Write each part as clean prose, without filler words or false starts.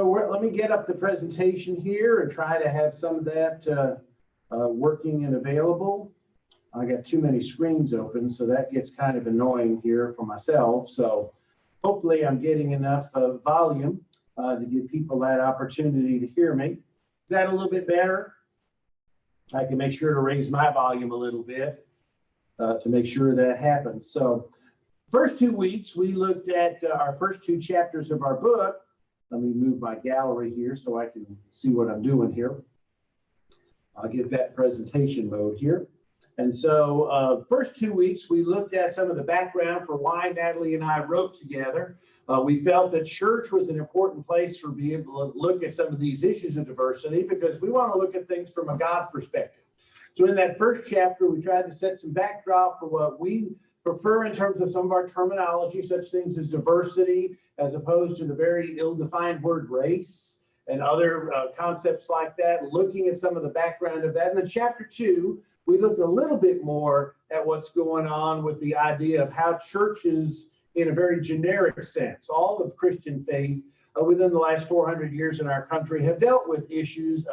Let me get up the presentation here and try to have some of that working and available. I got too many screens open, so that gets kind of annoying here for myself. So hopefully I'm getting enough volume to give people that opportunity to hear me. Is that a little bit better? I can make sure to raise my volume a little bit to make sure that happens. So first 2 weeks, we looked at our first 2 chapters of our book. Let me move my gallery here so I can see what I'm doing here. I'll get that presentation mode here. And so first 2 weeks, we looked at some of the background for why Natalie and I wrote together. We felt that church was an important place for being able to look at some of these issues of diversity because we want to look at things from a God perspective. So in that first chapter, we tried to set some backdrop for what we prefer in terms of some of our terminology, such things as diversity, as opposed to the very ill-defined word race and other concepts like that, looking at some of the background of that. And then chapter 2, we looked a little bit more at what's going on with the idea of how churches, in a very generic sense, all of Christian faith within the last 400 years in our country have dealt with issues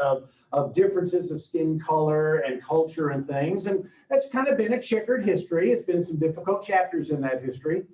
of differences of skin color and culture and things. And that's kind of been a checkered history. It's been some difficult chapters in that history.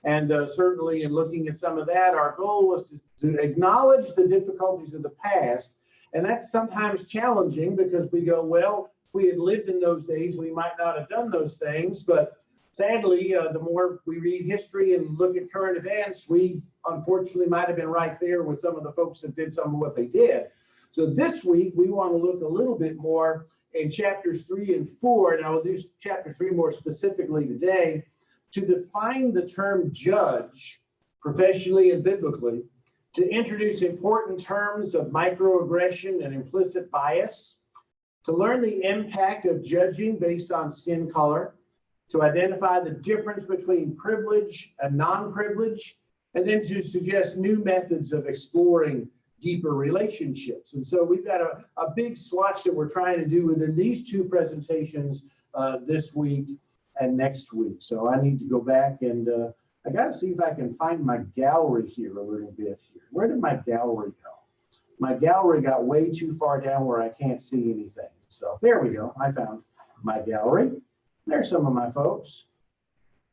And certainly in looking at some of that, our goal was to acknowledge the difficulties of the past. And that's sometimes challenging because we go, well, if we had lived in those days, we might not have done those things. But sadly, the more we read history and look at current events, we unfortunately might have been right there with some of the folks that did some of what they did. So this week, we want to look a little bit more in chapters 3 and 4, and I will do chapter 3 more specifically today, to define the term judge professionally and biblically, to introduce important terms of microaggression and implicit bias, to learn the impact of judging based on skin color, to identify the difference between privilege and non-privilege, and then to suggest new methods of exploring deeper relationships. And so we've got a big swatch that we're trying to do within these 2 presentations this week and next week. So I need to go back and I got to see if I can find my gallery here a little bit here. Where did my gallery go? My gallery got way too far down where I can't see anything. So there we go. I found my gallery. There's some of my folks.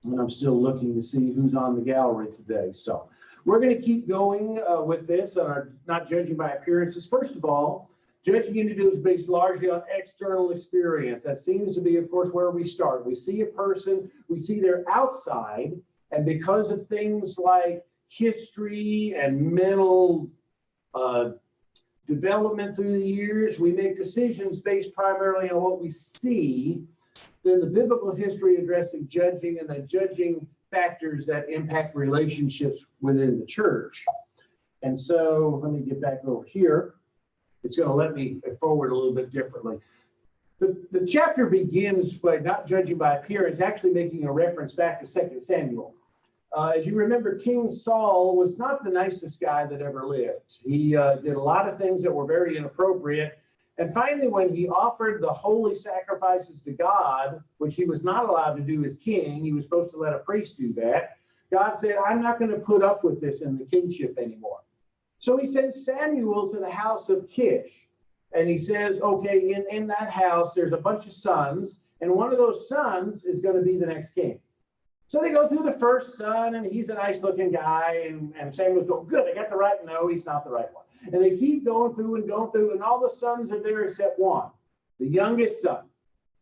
And I'm still looking to see who's on the gallery today. So we're going to keep going with this on our not judging by appearances. First of all, judging individuals based largely on external experience. That seems to be, of course, where we start. We see a person, we see their outside, and because of things like history and mental development through the years, we make decisions based primarily on what we see. Then the biblical history addressing judging and the judging factors that impact relationships within the church. And so let me get back over here. It's going to let me forward a little bit differently. The chapter begins by not judging by appearance, actually making a reference back to 2 Samuel. As you remember, King Saul was not the nicest guy that ever lived. He did a lot of things that were very inappropriate. And finally, when he offered the holy sacrifices to God, which he was not allowed to do as king, he was supposed to let a priest do that. God said, I'm not going to put up with this in the kingship anymore. So he sends Samuel to the house of Kish. And he says, okay, in that house, there's a bunch of sons. And one of those sons is going to be the next king. So they go through the first son, and he's a nice looking guy. And Samuel's going, good, I got the right. No, he's not the right one. And they keep going through, and all the sons are there except one, the youngest son.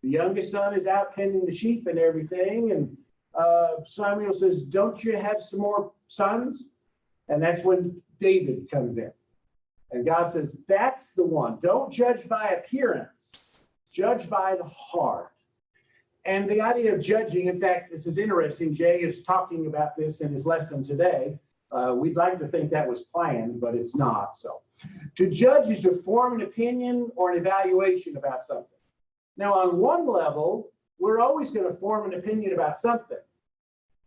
The youngest son is out tending the sheep and everything. And Samuel says, don't you have some more sons? And that's when David comes in. And God says, that's the one. Don't judge by appearance. Judge by the heart. And the idea of judging, in fact, this is interesting. Jay is talking about this in his lesson today. We'd like to think that was planned, but it's not. So to judge is to form an opinion or an evaluation about something. Now, on one level, we're always going to form an opinion about something.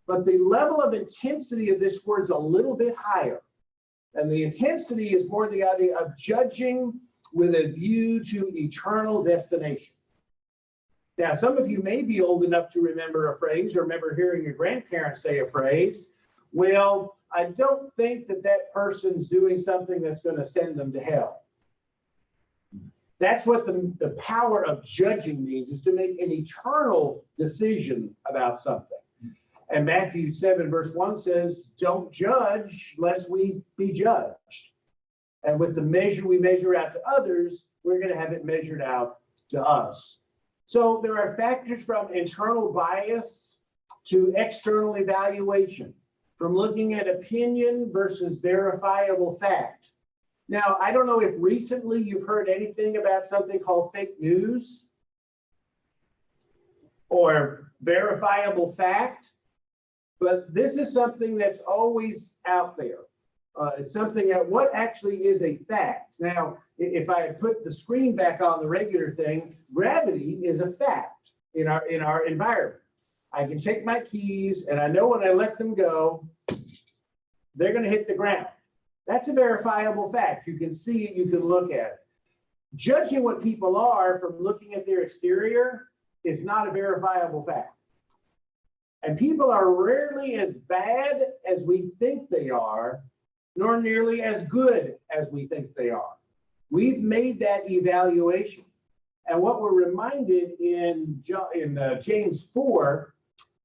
But the level of intensity of this word's a little bit higher. And the intensity is more the idea of judging with a view to eternal destination. Now, some of you may be old enough to remember a phrase or remember hearing your grandparents say a phrase. Well, I don't think that that person's doing something that's going to send them to hell. That's what the power of judging means, is to make an eternal decision about something. And Matthew 7 verse 1 says, don't judge lest we be judged. And with the measure we measure out to others, we're going to have it measured out to us. So there are factors from internal bias to external evaluation, from looking at opinion versus verifiable fact. Now, I don't know if recently you've heard anything about something called fake news or verifiable fact, but this is something that's always out there. It's something that what actually is a fact. Now, if I had put the screen back on the regular thing, gravity is a fact in our environment. I can take my keys and I know when I let them go, they're going to hit the ground. That's a verifiable fact. You can see it, you can look at it. Judging what people are from looking at their exterior is not a verifiable fact. And people are rarely as bad as we think they are, nor nearly as good as we think they are. We've made that evaluation. And what we're reminded in James 4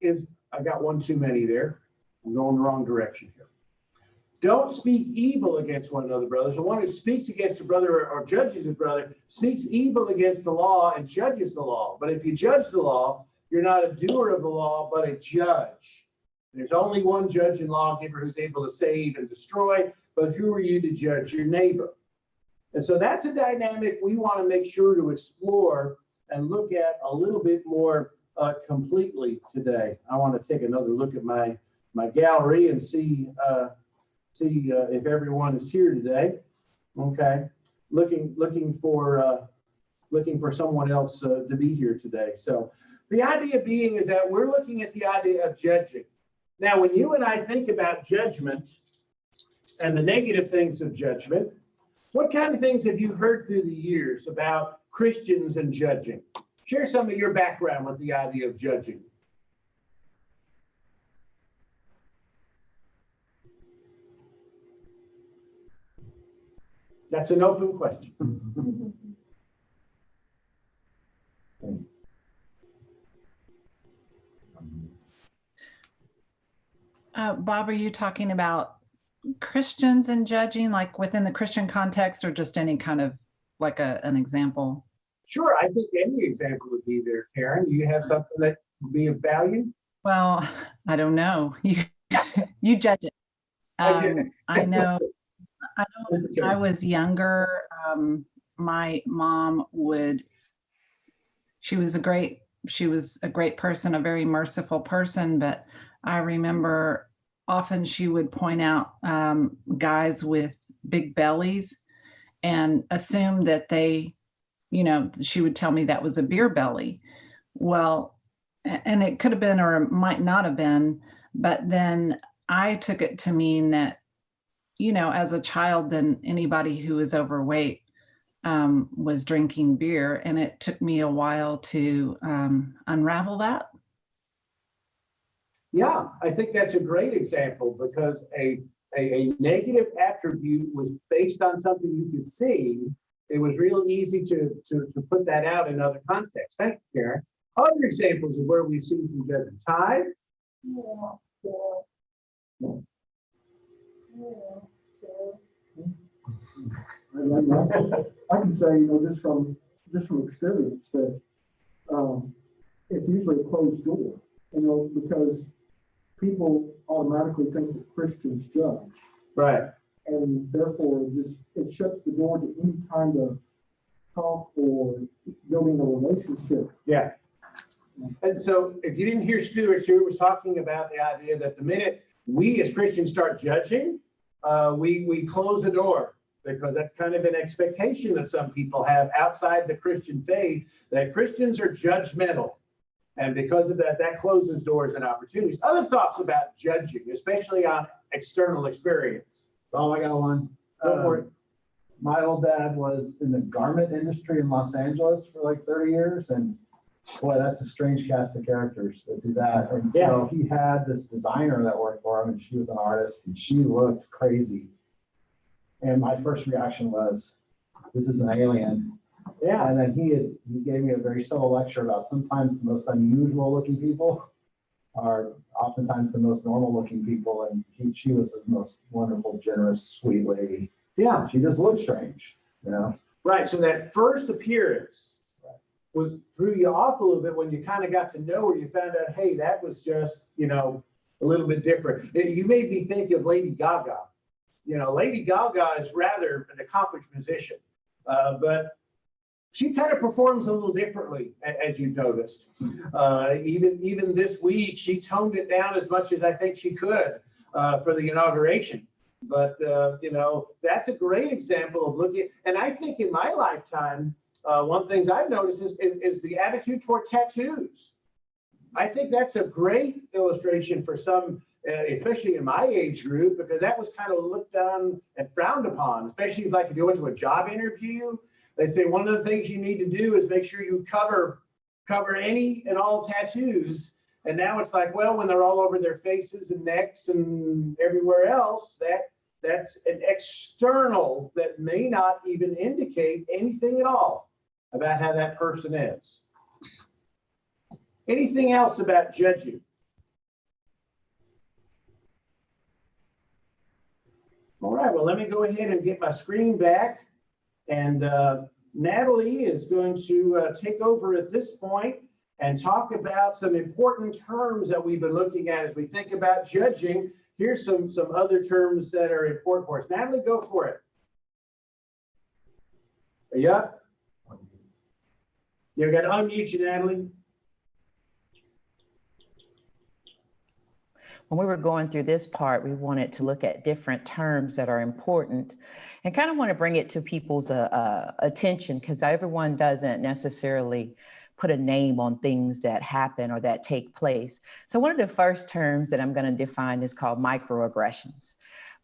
is, I got one too many there. I'm going the wrong direction here. Don't speak evil against one another, brothers. The one who speaks against a brother or judges a brother speaks evil against the law and judges the law. But if you judge the law, you're not a doer of the law, but a judge. There's only one judge and lawgiver who's able to save and destroy, but who are you to judge your neighbor? And so that's a dynamic we want to make sure to explore and look at a little bit more completely today. I want to take another look at my gallery and see if everyone is here today. Okay, looking for someone else to be here today. So the idea being is that we're looking at the idea of judging. Now, when you and I think about judgment and the negative things of judgment, what kind of things have you heard through the years about Christians and judging? Share some of your background with the idea of judging. That's an open question. Bob, are you talking about Christians and judging, like within the Christian context, or just any kind of like an example? Sure, I think any example would be there, Karen. Do you have something that would be of value? Well, I don't know. You judge it. I know when I was younger, my mom she was a great person, a very merciful person, but I remember often she would point out guys with big bellies and assume that they, she would tell me that was a beer belly. Well, and it could have been or it might not have been, but then I took it to mean that, as a child, then anybody who is overweight was drinking beer. And it took me a while to unravel that. Yeah, I think that's a great example because a negative attribute was based on something you could see. It was real easy to put that out in other contexts. Thank you, Karen. Other examples of where we've seen some judgment. Ty? I can say, just from experience that it's usually a closed door, because people automatically think that Christians judge. Right. And therefore it shuts the door to any kind of talk or building a relationship. Yeah. And so if you didn't hear Stuart was talking about the idea that the minute we as Christians start judging, we close the door, because that's kind of an expectation that some people have outside the Christian faith, that Christians are judgmental. And because of that, that closes doors and opportunities. Other thoughts about judging, especially on external experience? Oh, I got one. Go for it. My old dad was in the garment industry in Los Angeles for like 30 years. And Boy, that's a strange cast of characters that do that. And so he had this designer that worked for him, and she was an artist, and she looked crazy. And my first reaction was, this is an alien. Yeah. And then he gave me a very subtle lecture about sometimes the most unusual looking people are oftentimes the most normal looking people. And she was the most wonderful, generous, sweet lady. Yeah. She just looked strange, you know? Right. So that first appearance threw you off a little bit when you kind of got to know her. You found out, hey, that was just, a little bit different. You made me think of Lady Gaga. Lady Gaga is rather an accomplished musician, but she kind of performs a little differently, as you noticed. Even this week, she toned it down as much as I think she could for the inauguration. But, that's a great example of looking. And I think in my lifetime, one of the things I've noticed is the attitude toward tattoos. I think that's a great illustration for some, especially in my age group, because that was kind of looked on and frowned upon, especially if you went to a job interview. They say one of the things you need to do is make sure you cover any and all tattoos. And now it's like, well, when they're all over their faces and necks and everywhere else, that's an external that may not even indicate anything at all about how that person is. Anything else about judging? All right, well, let me go ahead and get my screen back. And Natalie is going to take over at this point and talk about some important terms that we've been looking at as we think about judging. Here's some other terms that are important for us. Natalie, go for it. Are you up? You've got to unmute you, Natalie. When we were going through this part, we wanted to look at different terms that are important and kind of want to bring it to people's attention, because everyone doesn't necessarily put a name on things that happen or that take place. So one of the first terms that I'm going to define is called microaggressions.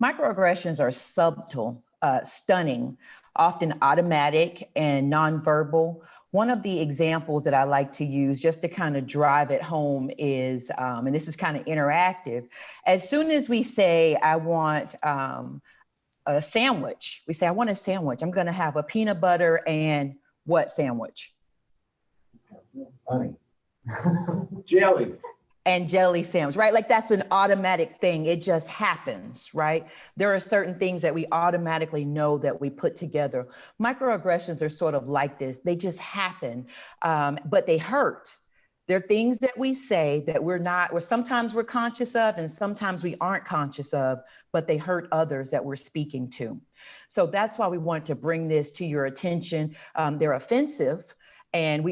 Microaggressions are subtle, stunning, often automatic and nonverbal. One of the examples that I like to use just to kind of drive it home is, and this is kind of interactive, as soon as we say, I want a sandwich, we say, I want a sandwich. I'm going to have a peanut butter and what sandwich? Funny. Jelly. And jelly sandwich, right? Like that's an automatic thing. It just happens, right? There are certain things that we automatically know that we put together. Microaggressions are sort of like this. They just happen, but they hurt. They're things that we say that sometimes we're conscious of and sometimes we aren't conscious of, but they hurt others that we're speaking to. So that's why we want to bring this to your attention. They're offensive. And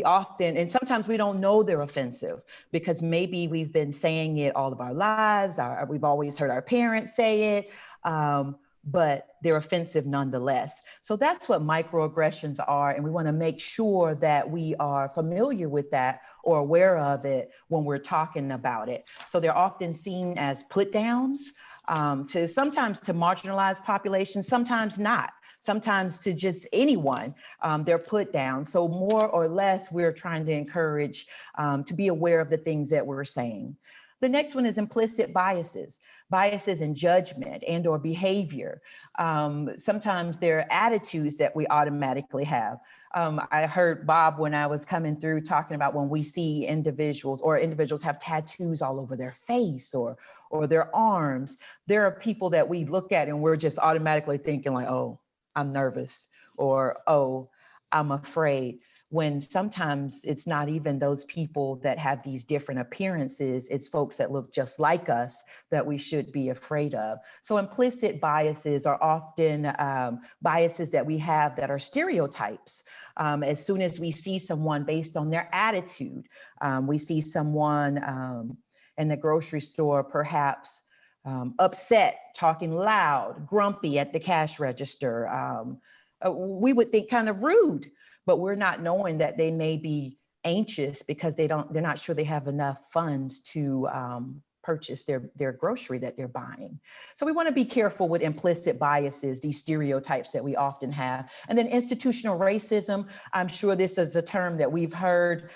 sometimes we don't know they're offensive because maybe we've been saying it all of our lives. We've always heard our parents say it, but they're offensive nonetheless. So that's what microaggressions are. And we want to make sure that we are familiar with that or aware of it when we're talking about it. So they're often seen as put downs sometimes to marginalized populations, sometimes not. Sometimes to just anyone, they're put down. So more or less, we're trying to encourage to be aware of the things that we're saying. The next one is implicit biases in judgment and or behavior. Sometimes there are attitudes that we automatically have. I heard Bob when I was coming through talking about when we see individuals have tattoos all over their face or their arms. There are people that we look at and we're just automatically thinking like, oh, I'm nervous, or, oh, I'm afraid, when sometimes it's not even those people that have these different appearances, it's folks that look just like us that we should be afraid of. So implicit biases are often biases that we have that are stereotypes. As soon as we see someone based on their attitude, we see someone in the grocery store, perhaps upset, talking loud, grumpy at the cash register. We would think kind of rude, but we're not knowing that they may be anxious because they're not sure they have enough funds to purchase their grocery that they're buying. So we want to be careful with implicit biases, these stereotypes that we often have. And then institutional racism, I'm sure this is a term that we've heard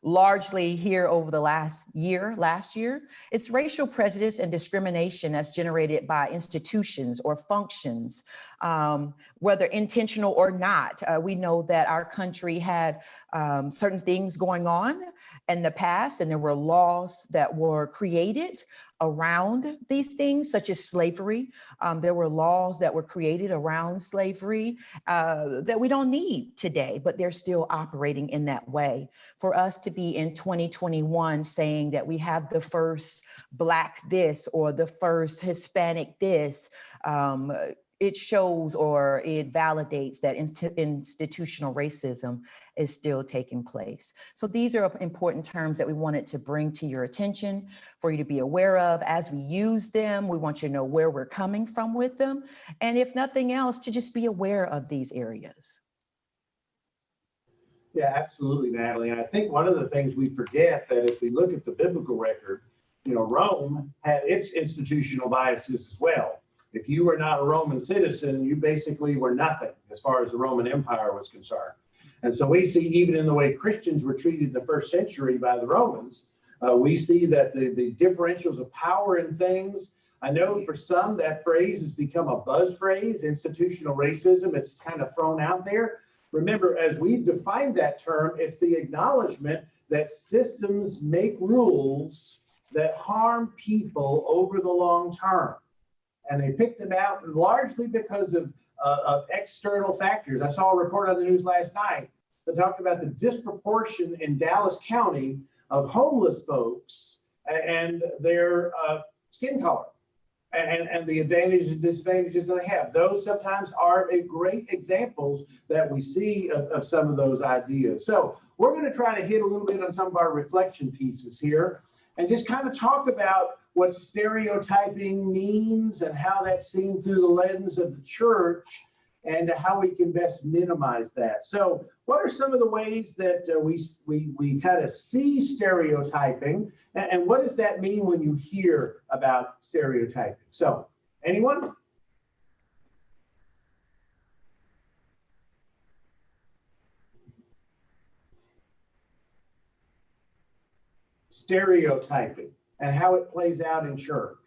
largely here over the last year. It's racial prejudice and discrimination that's generated by institutions or functions, whether intentional or not. We know that our country had certain things going on in the past, and there were laws that were created around these things, such as slavery. There were laws that were created around slavery that we don't need today, but they're still operating in that way. For us to be in 2021 saying that we have the first Black this or the first Hispanic this, it shows or it validates that institutional racism is still taking place. So these are important terms that we wanted to bring to your attention for you to be aware of. As we use them, we want you to know where we're coming from with them. And if nothing else, to just be aware of these areas. Yeah, absolutely, Natalie. And I think one of the things we forget that if we look at the biblical record, Rome had its institutional biases as well. If you were not a Roman citizen, you basically were nothing as far as the Roman Empire was concerned. And so we see even in the way Christians were treated in the first century by the Romans, we see that the differentials of power in things. I know for some that phrase has become a buzz phrase, institutional racism. It's kind of thrown out there. Remember, as we've defined that term, it's the acknowledgement that systems make rules that harm people over the long term. And they picked them out largely because of external factors. I saw a report on the news last night that talked about the disproportion in Dallas County of homeless folks and their skin color and the advantages and disadvantages that they have. Those sometimes are great examples that we see of some of those ideas. So we're going to try to hit a little bit on some of our reflection pieces here and just kind of talk about what stereotyping means and how that's seen through the lens of the church and how we can best minimize that. So what are some of the ways that we kind of see stereotyping, and what does that mean when you hear about stereotyping? So anyone? Stereotyping and how it plays out in church.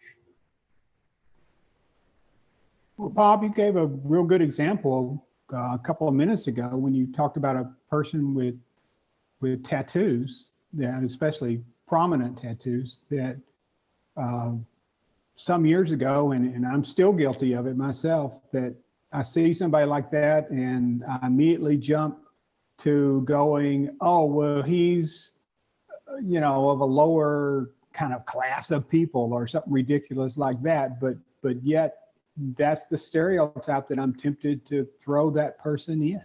Well, Bob, you gave a real good example a couple of minutes ago when you talked about a person with tattoos, that especially prominent tattoos, that some years ago, and I'm still guilty of it myself, that I see somebody like that and I immediately jump to going, oh, well, he's, of a lower kind of class of people or something ridiculous like that. But yet that's the stereotype that I'm tempted to throw that person in.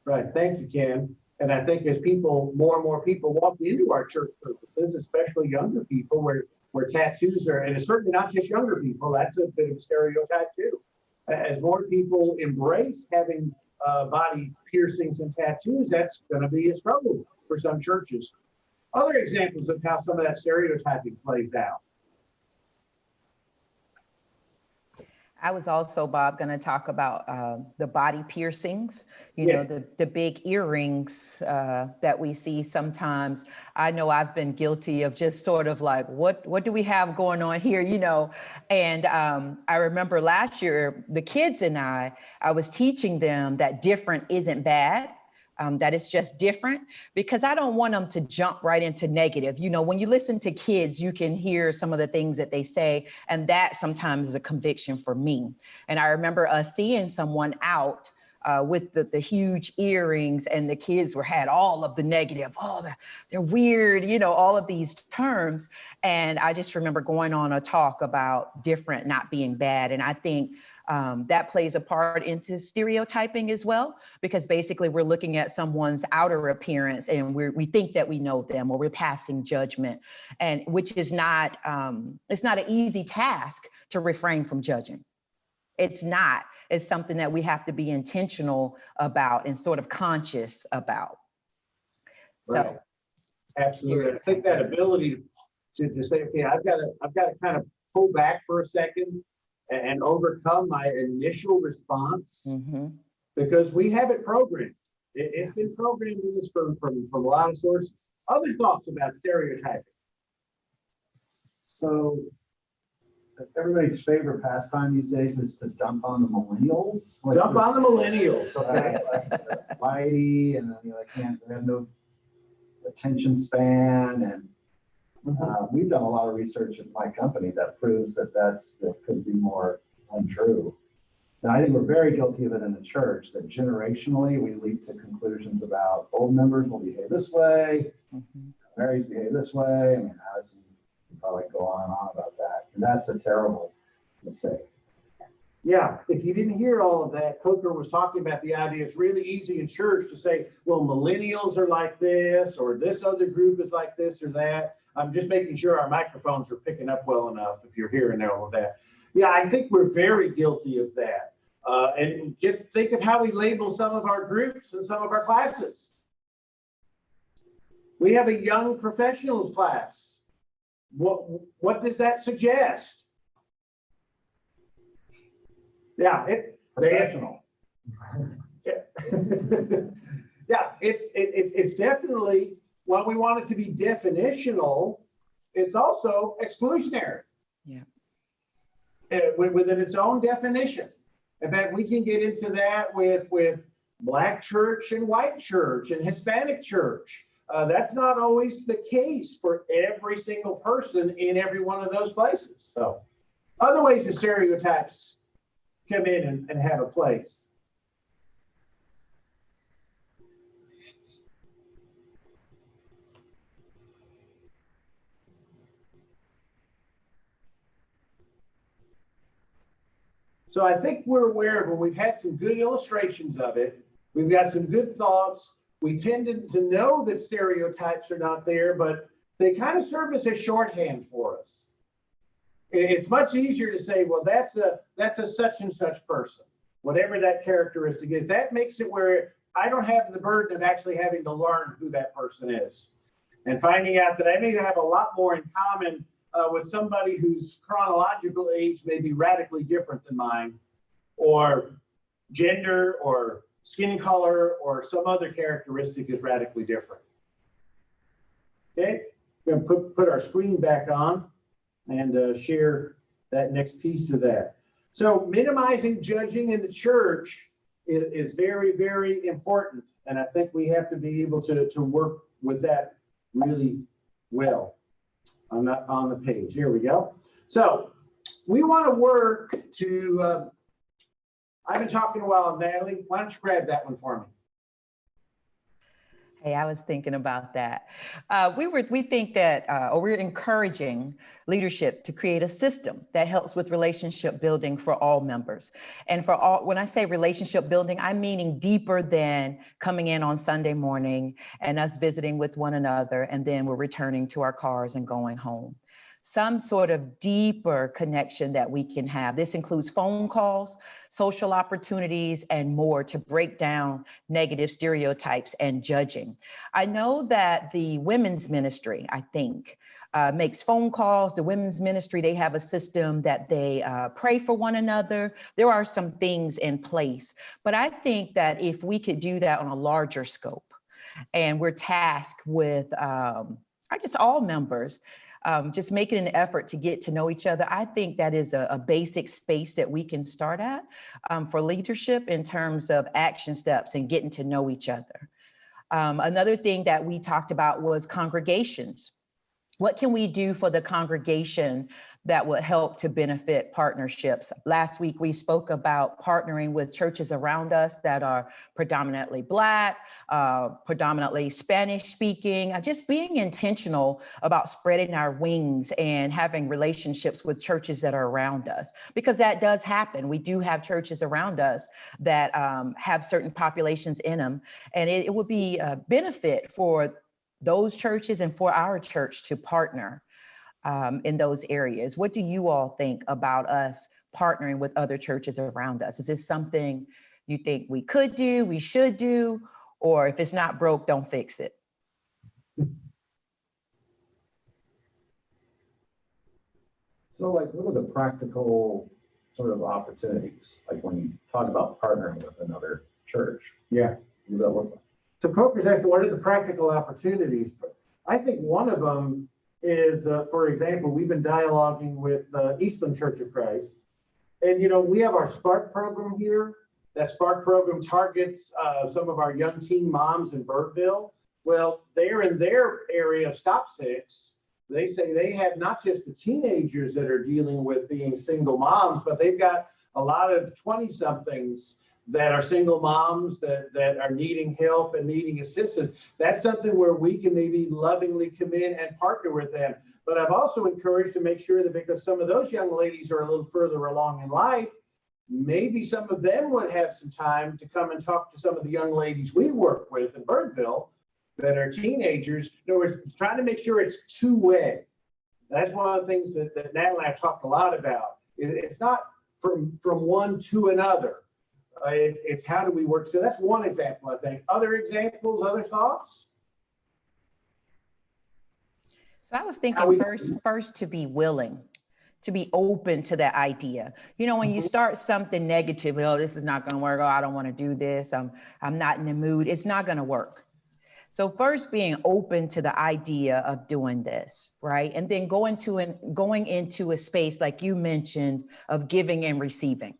Right. Thank you, Ken. And I think as more and more people walk into our church services, especially younger people, where tattoos are, and it's certainly not just younger people, that's a bit of a stereotype too. As more people embrace having body piercings and tattoos, that's going to be a struggle for some churches. Other examples of how some of that stereotyping plays out. I was also, Bob, going to talk about the body piercings, the big earrings that we see sometimes. I know I've been guilty of just sort of like, what do we have going on here, And I remember last year, the kids and I was teaching them that different isn't bad. That it's just different, because I don't want them to jump right into negative. When you listen to kids, you can hear some of the things that they say, and that sometimes is a conviction for me. And I remember seeing someone out with the huge earrings, and the kids had all of the negative. Oh, they're weird, all of these terms. And I just remember going on a talk about different not being bad. And I think that plays a part into stereotyping as well, because basically we're looking at someone's outer appearance and we think that we know them, or we're passing judgment, and which is not, it's not an easy task to refrain from judging. It's not. It's something that we have to be intentional about and sort of conscious about. Right. Absolutely. I think that ability to say, okay, I've got to kind of pull back for a second and overcome my initial response Mhm. because we have it programmed. It's been programmed in this from a lot of sources. Other thoughts about stereotyping? So everybody's favorite pastime these days is to dump on the millennials. Like Jump on the millennials, okay? like flighty, and then they have no attention span, and we've done a lot of research at my company that proves that could be more untrue. And I think we're very guilty of it in the church, that generationally we lead to conclusions about old members will behave this way, Mhm. Marys behave this way. I mean, Allison can probably go on and on about that. And that's a terrible mistake. Yeah, if you didn't hear all of that, Coker was talking about the idea it's really easy in church to say, well, millennials are like this, or this other group is like this or that. I'm just making sure our microphones are picking up well enough if you're hearing all of that. Yeah, I think we're very guilty of that. And just think of how we label some of our groups and some of our classes. We have a young professionals class. What does that suggest? Yeah, Professional. Yeah, it's definitely, while we want it to be definitional, it's also exclusionary. Yeah. Within its own definition. In fact, we can get into that with Black church and white church and Hispanic church. That's not always the case for every single person in every one of those places. So other ways the stereotypes come in and have a place. So I think we're aware of it. We've had some good illustrations of it. We've got some good thoughts. We tend to know that stereotypes are not there, but they kind of serve as a shorthand for us. It's much easier to say, well, that's a such and such person, whatever that characteristic is. That makes it where I don't have the burden of actually having to learn who that person is and finding out that I may have a lot more in common with somebody whose chronological age may be radically different than mine, or gender or skin color or some other characteristic is radically different. Okay, we're going to put our screen back on and share that next piece of that. So minimizing judging in the church is very, very important. And I think we have to be able to work with that really well. I'm not on the page. Here we go. So we want to work to, I've been talking a while, Natalie. Why don't you grab that one for me? Hey, I was thinking about that. We think that, or we're encouraging leadership to create a system that helps with relationship building for all members. And for all, when I say relationship building, I'm meaning deeper than coming in on Sunday morning and us visiting with one another, and then we're returning to our cars and going home. Some sort of deeper connection that we can have. This includes phone calls, social opportunities, and more to break down negative stereotypes and judging. I know that the women's ministry, I think, makes phone calls. The women's ministry, they have a system that they pray for one another. There are some things in place, but I think that if we could do that on a larger scope, and we're tasked with, I guess, all members, just making an effort to get to know each other. I think that is a basic space that we can start at for leadership in terms of action steps and getting to know each other. Another thing that we talked about was congregations. What can we do for the congregation that would help to benefit partnerships? Last week, we spoke about partnering with churches around us that are predominantly Black, predominantly Spanish speaking, just being intentional about spreading our wings and having relationships with churches that are around us, because that does happen. We do have churches around us that have certain populations in them, and it would be a benefit for those churches and for our church to partner in those areas. What do you all think about us partnering with other churches around us? Is this something you think we could do, we should do, or if it's not broke, don't fix it? So like, what are the practical sort of opportunities? Like when you talk about partnering with another church? Yeah. What does that look like? So Coker's asking, what are the practical opportunities? I think one of them is, for example, we've been dialoguing with Eastland Church of Christ. And, you know, we have our Spark program here. That Spark program targets some of our young teen moms in Burtville. Well, they're in their area of Stop Six. They say they have not just the teenagers that are dealing with being single moms, but they've got a lot of 20-somethings that are single moms that are needing help and needing assistance. That's something where we can maybe lovingly come in and partner with them. But I've also encouraged to make sure that because some of those young ladies are a little further along in life, maybe some of them would have some time to come and talk to some of the young ladies we work with in Birdville that are teenagers. In other words, trying to make sure it's two-way. That's one of the things that Natalie and I have talked a lot about. It's not from one to another. It's how do we work? So that's one example, I think. Other examples, other thoughts? So I was thinking first to be willing, to be open to that idea. You know, when you start something negatively, oh, this is not going to work. Oh, I don't want to do this. I'm not in the mood. It's not going to work. So first being open to the idea of doing this, right? And then going into a space like you mentioned of giving and receiving.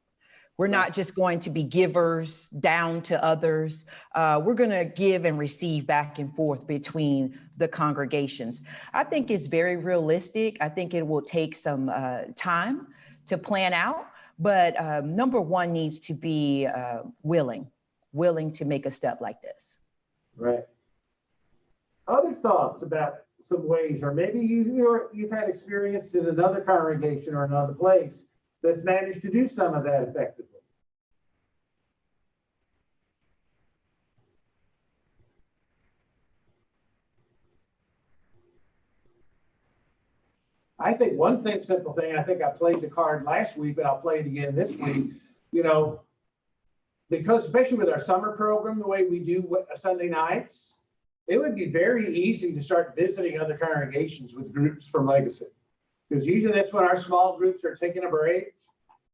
We're not just going to be givers down to others. We're going to give and receive back and forth between the congregations. I think it's very realistic. I think it will take some time to plan out, but number one needs to be willing to make a step like this. Right. Other thoughts about some ways, or maybe you've had experience in another congregation or another place that's managed to do some of that effectively. I think one thing, simple thing, I think I played the card last week, but I'll play it again this week, you know, because especially with our summer program, the way we do Sunday nights, it would be very easy to start visiting other congregations with groups from Legacy. Because usually that's when our small groups are taking a break.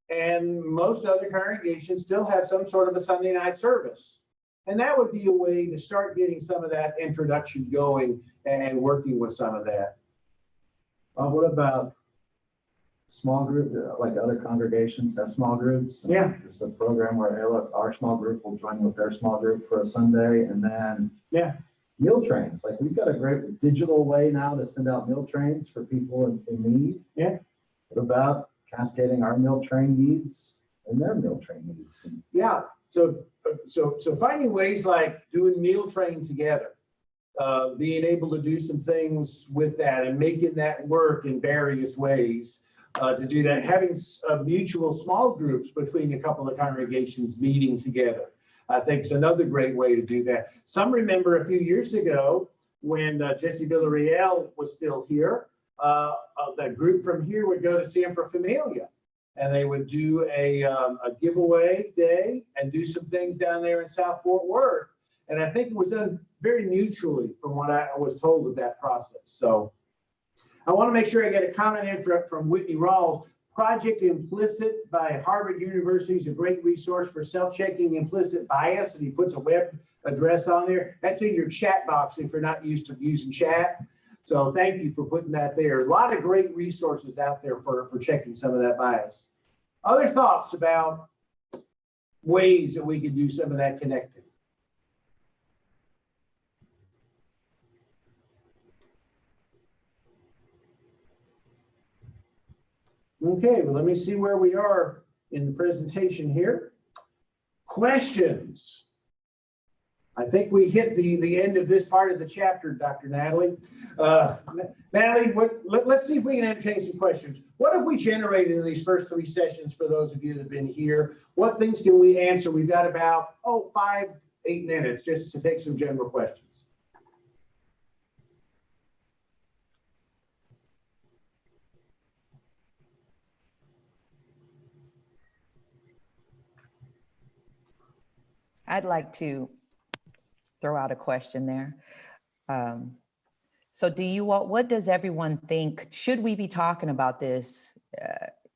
And most other congregations still have some sort of a Sunday night service. And that would be a way to start getting some of that introduction going and working with some of that. What about small group, like other congregations have small groups? Yeah. It's a program where, hey, look, our small group will join with their small group for a Sunday, and then meal trains. Like we've got a great digital way now to send out meal trains for people in need. Yeah. What about cascading our meal train needs and their meal train needs? Yeah. So finding ways like doing meal train together, being able to do some things with that and making that work in various ways to do that. Having mutual small groups between a couple of congregations meeting together, I think is another great way to do that. Some remember a few years ago when Jesse Villarreal was still here, the group from here would go to Siempre Familia, and they would do a giveaway day and do some things down there in South Fort Worth. And I think it was done very mutually from what I was told with that process. So I want to make sure I get a comment in from Whitney Rawls. Project Implicit by Harvard University is a great resource for self-checking implicit bias, and he puts a web address on there. That's in your chat box if you're not used to using chat. So thank you for putting that there. A lot of great resources out there for checking some of that bias. Other thoughts about ways that we could do some of that connecting? Okay, well, let me see where we are in the presentation here. Questions? I think we hit the end of this part of the chapter, Dr. Natalie. Natalie, let's see if we can entertain some questions. What have we generated in these first 3 sessions for those of you that have been here? What things can we answer? We've got about, 5-8 minutes just to take some general questions. I'd like to throw out a question there. So what does everyone think? Should we be talking about this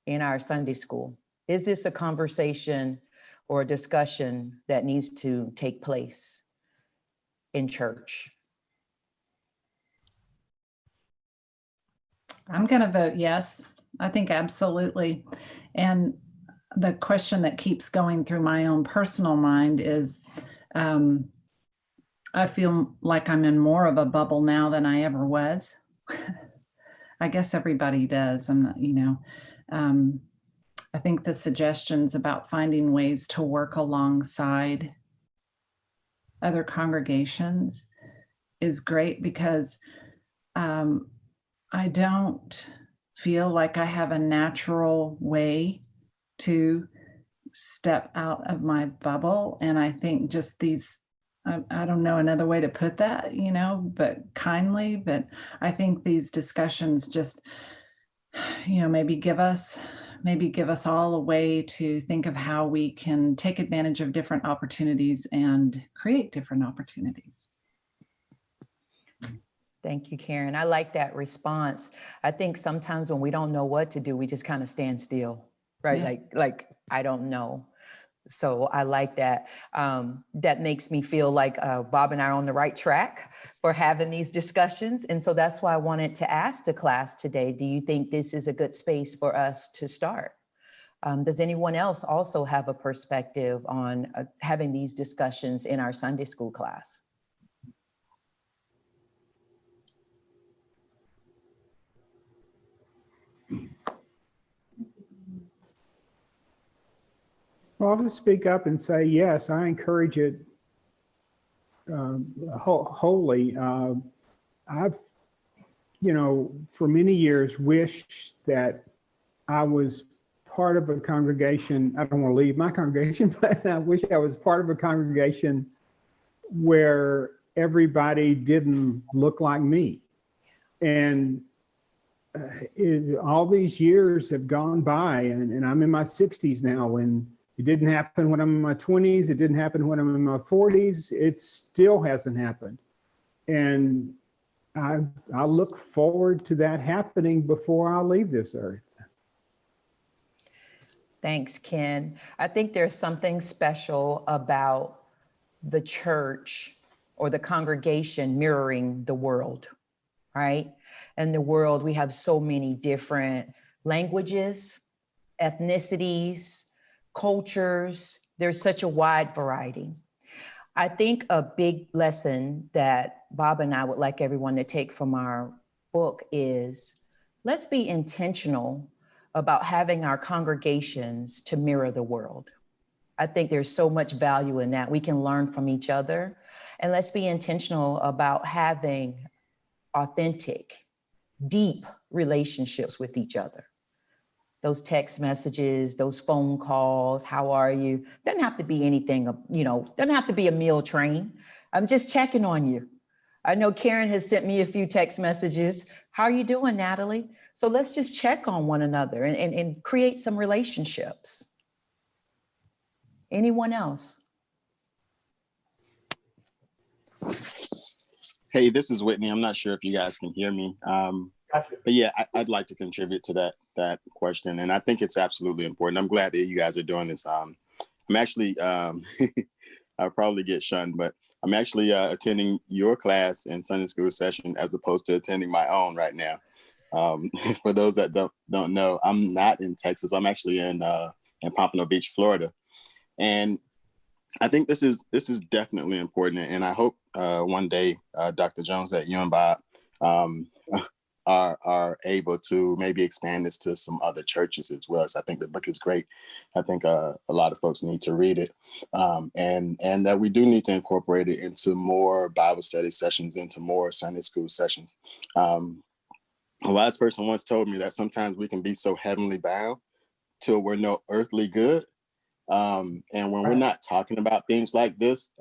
in our Sunday school? Is this a conversation or a discussion that needs to take place in church? I'm going to vote yes. I think absolutely. And the question that keeps going through my own personal mind is, I feel like I'm in more of a bubble now than I ever was. I guess everybody does. I'm not, I think the suggestions about finding ways to work alongside other congregations is great because I don't feel like I have a natural way to step out of my bubble. And I think just these, I don't know another way to put that, but kindly, but I think these discussions just, maybe give us all a way to think of how we can take advantage of different opportunities and create different opportunities. Thank you, Karen. I like that response. I think sometimes when we don't know what to do, we just kind of stand still, right? Yeah. Like I don't know. So I like that. That makes me feel like Bob and I are on the right track for having these discussions. And so that's why I wanted to ask the class today, do you think this is a good space for us to start? Does anyone else also have a perspective on having these discussions in our Sunday school class? Well, I'll just speak up and say, yes, I encourage it wholly. I've, for many years wished that I was part of a congregation. I don't want to leave my congregation, but I wish I was part of a congregation where everybody didn't look like me. And all these years have gone by, and I'm in my 60s now, and it didn't happen when I'm in my 20s. It didn't happen when I'm in my 40s. It still hasn't happened. And I look forward to that happening before I leave this earth. Thanks, Ken. I think there's something special about the church or the congregation mirroring the world, right? In the world, we have so many different languages, ethnicities, cultures. There's such a wide variety. I think a big lesson that Bob and I would like everyone to take from our book is, let's be intentional about having our congregations to mirror the world. I think there's so much value in that. We can learn from each other. And let's be intentional about having authentic, deep relationships with each other. Those text messages, those phone calls, how are you? Doesn't have to be anything, doesn't have to be a meal train. I'm just checking on you. I know Karen has sent me a few text messages. How are you doing, Natalie? So let's just check on one another and create some relationships. Anyone else? Hey, this is Whitney. I'm not sure if you guys can hear me. Gotcha. But yeah, I'd like to contribute to that question. And I think it's absolutely important. I'm glad that you guys are doing this. I'm actually, I'll probably get shunned, but I'm actually attending your class in Sunday school session as opposed to attending my own right now. For those that don't know, I'm not in Texas. I'm actually in Pompano Beach, Florida. And I think this is definitely important. And I hope one day, Dr. Jones, that you and Bob are able to maybe expand this to some other churches as well. So I think the book is great. I think a lot of folks need to read it, and that we do need to incorporate it into more Bible study sessions, into more Sunday school sessions. A wise person once told me that sometimes we can be so heavenly bound till we're no earthly good. And when we're not talking about things like this,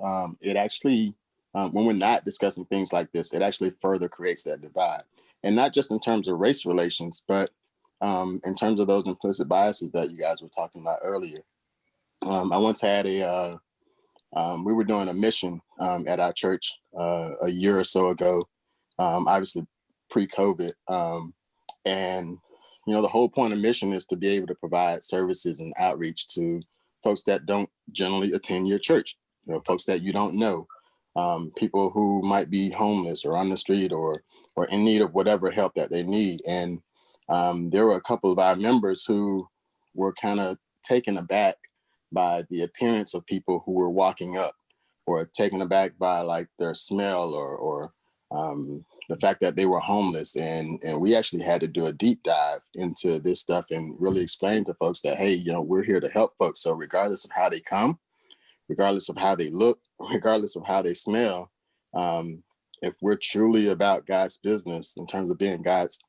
it actually, when we're not discussing things like this, it actually further creates that divide. And not just in terms of race relations, but in terms of those implicit biases that you guys were talking about earlier. I once had we were doing a mission at our church a year or so ago, obviously pre-COVID. And the whole point of mission is to be able to provide services and outreach to folks that don't generally attend your church, folks that you don't know, people who might be homeless or on the street or in need of whatever help that they need. And there were a couple of our members who were kind of taken aback by the appearance of people who were walking up, or taken aback by like their smell or the fact that they were homeless. And we actually had to do a deep dive into this stuff and really explain to folks that, hey, we're here to help folks. So regardless of how they come, regardless of how they look, regardless of how they smell, if we're truly about God's business in terms of being God's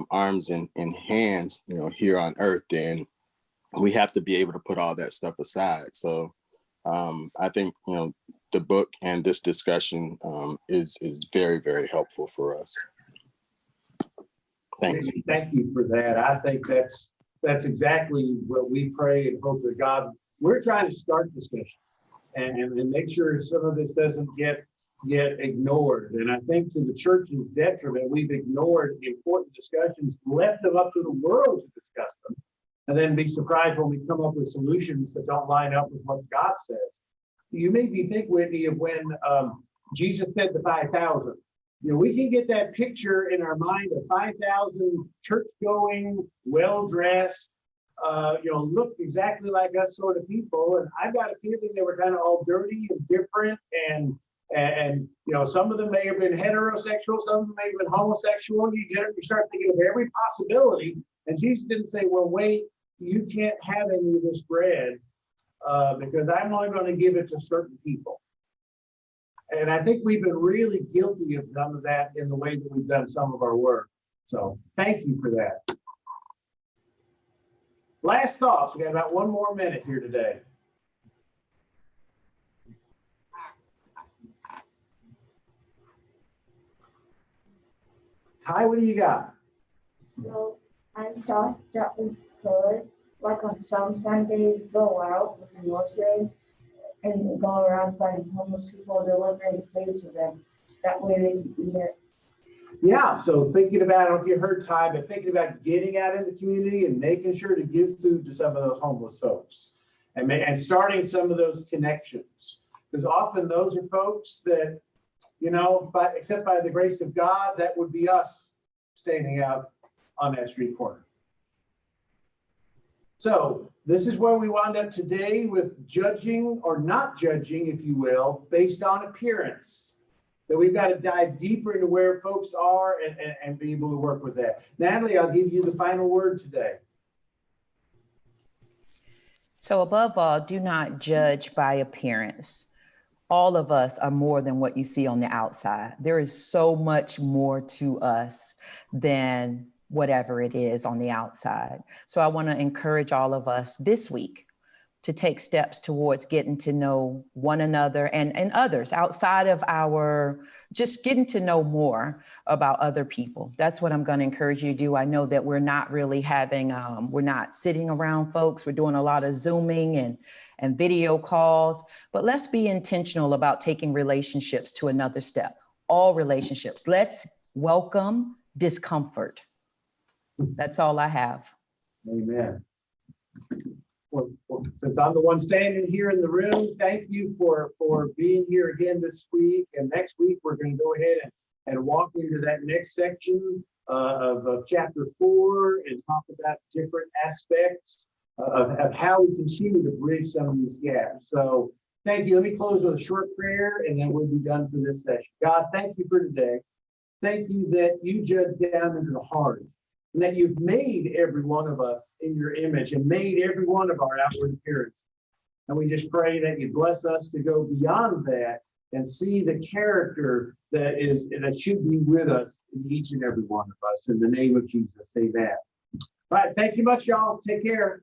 arms and hands, here on earth, then we have to be able to put all that stuff aside. So I think, the book and this discussion is very, very helpful for us. Thanks. Thank you for that. I think that's exactly what we pray and hope that God, we're trying to start discussion and make sure some of this doesn't get ignored. And I think to the church's detriment, we've ignored important discussions, left them up to the world to discuss them, and then be surprised when we come up with solutions that don't line up with what God says. You made me think, Whitney, of when Jesus fed the 5,000. We can get that picture in our mind of 5,000 church-going, well-dressed, look exactly like us sort of people. And I've got a feeling they were kind of all dirty and different. And some of them may have been heterosexual, some of them may have been homosexual. You start thinking of every possibility. And Jesus didn't say, well, wait, you can't have any of this bread because I'm only going to give it to certain people. And I think we've been really guilty of some of that in the way that we've done some of our work. So thank you for that. Last thoughts. We got about one more minute here today. Ty, what do you got? So I thought that we could, like on some Sundays, go out with the groceries and go around finding homeless people, delivering food to them. That way they can eat it. Yeah, so thinking about, I don't know if you heard Ty, but thinking about getting out in the community and making sure to give food to some of those homeless folks and starting some of those connections. Because often those are folks that, except by the grace of God, that would be us standing out on that street corner. So this is where we wound up today with judging or not judging, if you will, based on appearance. That we've got to dive deeper into where folks are and be able to work with that. Natalie, I'll give you the final word today. So above all, do not judge by appearance. All of us are more than what you see on the outside. There is so much more to us than whatever it is on the outside. So I want to encourage all of us this week to take steps towards getting to know one another and others outside of just getting to know more about other people. That's what I'm going to encourage you to do. I know that we're not really we're not sitting around folks. We're doing a lot of Zooming and video calls, but let's be intentional about taking relationships to another step. All relationships. Let's welcome discomfort. That's all I have. Amen. Well, since I'm the one standing here in the room, thank you for being here again this week. And next week, we're going to go ahead and walk into that next section of chapter 4 and talk about different aspects of how we continue to bridge some of these gaps. So thank you. Let me close with a short prayer and then we'll be done for this session. God, thank you for today. Thank you that you judge down into the heart. And that you've made every one of us in your image and made every one of our outward appearance. And we just pray that you bless us to go beyond that and see the character that should be with us in each and every one of us. In the name of Jesus, amen. All right, thank you much, y'all. Take care.